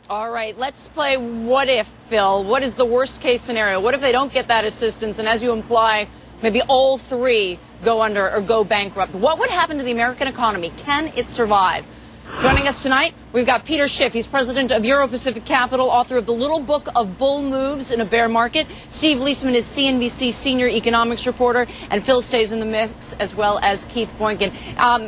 All right, let's play what if, Phil. What is the worst case scenario? What if they don't get that assistance and, as you imply, maybe all three go under or go bankrupt? What would happen to the American economy? Can it survive? Joining us tonight, we've got Peter Schiff. He's president of Euro-Pacific Capital, author of the Little Book of Bull Moves in a Bear Market. Steve Leisman is CNBC senior economics reporter, and Phil stays in the mix, as well as Keith Boynton.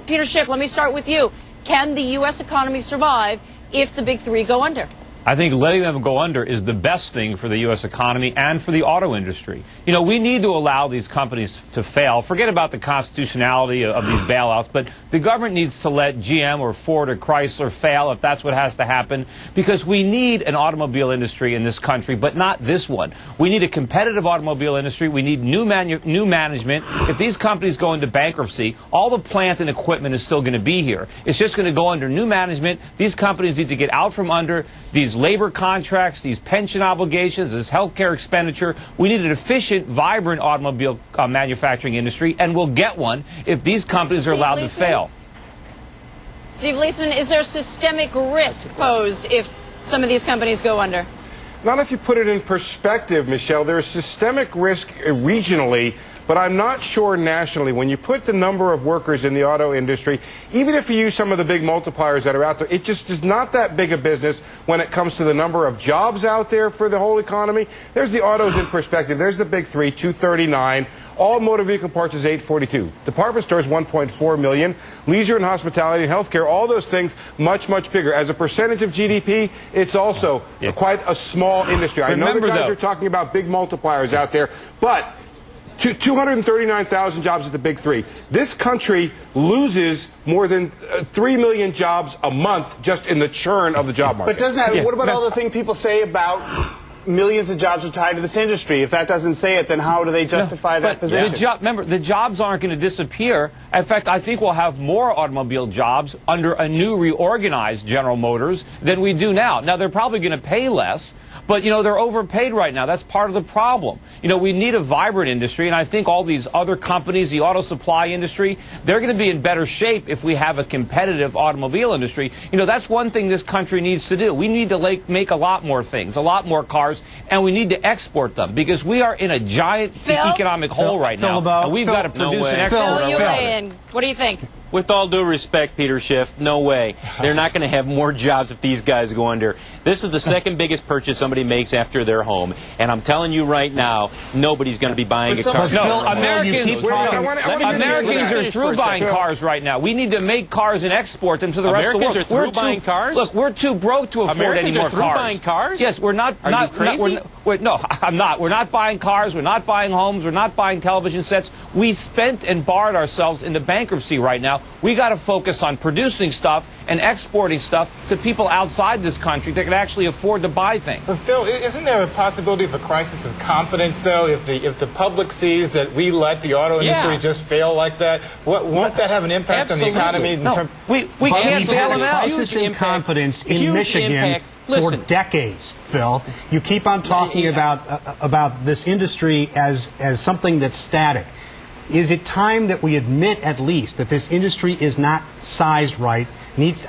Peter Schiff, let me start with you. Can the U.S. economy survive if the big three go under? I think letting them go under is the best thing for the U.S. economy and for the auto industry. You know, we need to allow these companies to fail. Forget about the constitutionality of these bailouts, but the government needs to let GM or Ford or Chrysler fail if that's what has to happen, because we need an automobile industry in this country, but not this one. We need a competitive automobile industry. We need new management. If these companies go into bankruptcy, all the plant and equipment is still going to be here. It's just going to go under new management. These companies need to get out from under these labor contracts, these pension obligations, this health care expenditure. We need an efficient, vibrant automobile manufacturing industry, and we'll get one if these companies are allowed to fail. Steve Leisman, is there systemic risk posed if some of these companies go under? Not if you put it in perspective, Michelle. There's systemic risk regionally, but I'm not sure nationally. When you put the number of workers in the auto industry, even if you use some of the big multipliers that are out there, it just is not that big a business when it comes to the number of jobs out there for the whole economy. There's the autos in perspective. There's the big three, 239. All motor vehicle parts is 842. Department stores, 1.4 million. Leisure and hospitality and healthcare, all those things, much, much bigger. As a percentage of GDP, it's also quite a small industry. I know the guys are talking about big multipliers out there, but 239,000 jobs at the big three. This country loses more than 3 million jobs a month just in the churn of the job market. But doesn't that, what about all the things people say about millions of jobs are tied to this industry? If that doesn't say it, then how do they justify that position? Remember, the jobs aren't going to disappear. In fact, I think we'll have more automobile jobs under a new reorganized General Motors than we do now. Now, they're probably going to pay less, but, you know, they're overpaid right now. That's part of the problem. You know, we need a vibrant industry, and I think all these other companies, the auto supply industry, they're going to be in better shape if we have a competitive automobile industry. You know, that's one thing this country needs to do. We need to make a lot more things, a lot more cars, and we need to export them, because we are in a giant economic hole right now, and we've got to produce and export. What do you think? With all due respect, Peter Schiff, no way. They're not going to have more jobs if these guys go under. This is the second biggest purchase somebody makes after their home. And I'm telling you right now, nobody's going to be buying a car. No, Americans are through buying cars right now. We need to make cars and export them to the rest of the world. Americans are through buying cars? Look, we're too broke to afford any more cars. Americans are through buying cars? Yes, we're not. Are you crazy? No, I'm not. We're not buying cars. We're not buying homes. We're not buying television sets. We spent and borrowed ourselves into bankruptcy right now. We got to focus on producing stuff and exporting stuff to people outside this country that can actually afford to buy things. But Phil, isn't there a possibility of a crisis of confidence, though, if the public sees that we let the auto industry just fail like that? Won't that have an impact on the economy? We can't bail them out. Crisis in confidence in Michigan for decades, Phil. You keep on talking about this industry as something that's static. Is it time that we admit at least that this industry is not sized right?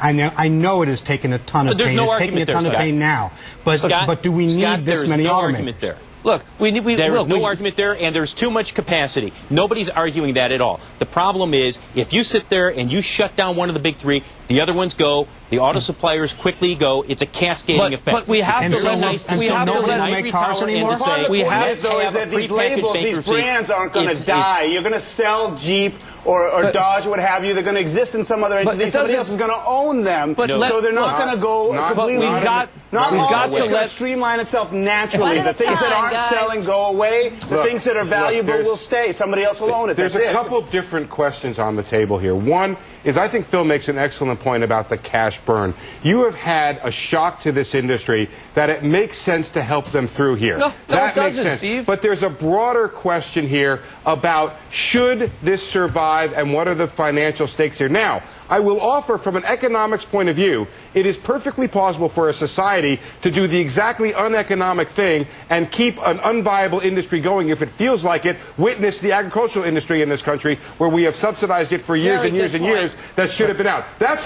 I know it has taken a ton of pain. It's taking a ton of pain now. But do we need this many automakers? Look, there's no argument there, and there's too much capacity. Nobody's arguing that at all. The problem is, if you sit there and you shut down one of the big three, the other ones go, the auto suppliers quickly go. It's a cascading effect. But we have to make cars anymore. We have to have that these labels, these brands aren't going to die. You're going to sell Jeep or Dodge or what have you. They're going to exist in some other entity. Somebody else is going to own them. So they're not going to go completely. It's going to streamline itself naturally. The things that aren't selling go away. The things that are valuable will stay. Somebody else will own it. There's a couple of different questions on the table here. One is, I think Phil makes an excellent point about the cash burn. You have had a shock to this industry that it makes sense to help them through here. That makes sense. Steve. But there's a broader question here about should this survive and what are the financial stakes here. Now, I will offer from an economics point of view, it is perfectly possible for a society society to do the exactly uneconomic thing and keep an unviable industry going if it feels like it. Witness the agricultural industry in this country, where we have subsidized it for years and years and years. That should have been out. That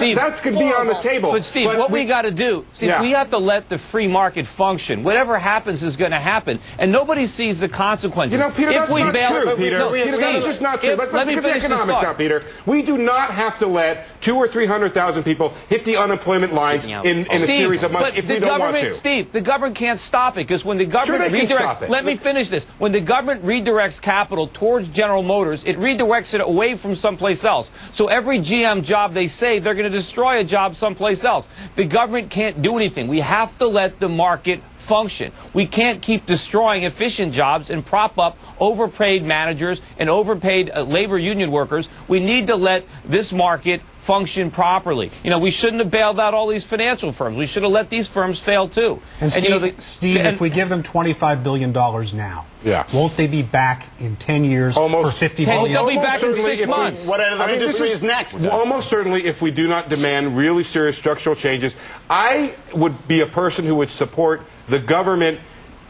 could be on the table. But Steve, what we got to do, Steve, we have to let the free market function. Whatever happens is going to happen, and nobody sees the consequences. You know, Peter, that's not true, Peter. That's just not true. Let's get the economics out, Peter. We do not have to let 200,000 or 300,000 people hit the unemployment lines in a series of months if we don't want to. Steve, the government can't stop it, because when the government redirects, let me finish this. When the government redirects capital towards General Motors, it redirects it away from someplace else. So every GM job they save, they're going to destroy a job someplace else. The government can't do anything. We have to let the market function. We can't keep destroying efficient jobs and prop up overpaid managers and overpaid labor union workers. We need to let this market function properly. You know, we shouldn't have bailed out all these financial firms. We should have let these firms fail too. And Steve, if we give them $25 billion now, won't they be back in 10 years for $50 billion? They'll be back in 6 months. What other industry is next? Almost certainly, if we do not demand really serious structural changes, I would be a person who would support the government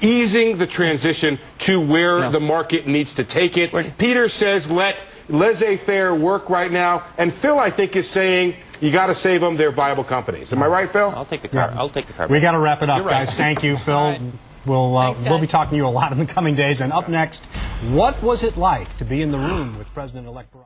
easing the transition to where the market needs to take it. Peter says let laissez-faire work right now, and Phil, I think, is saying you got to save them. They're viable companies. Am I right, Phil? I'll take the car. I'll take the car. We got to wrap it up, guys. Thank you, Phil. We'll be talking to you a lot in the coming days. And up next, what was it like to be in the room with President-elect Barack?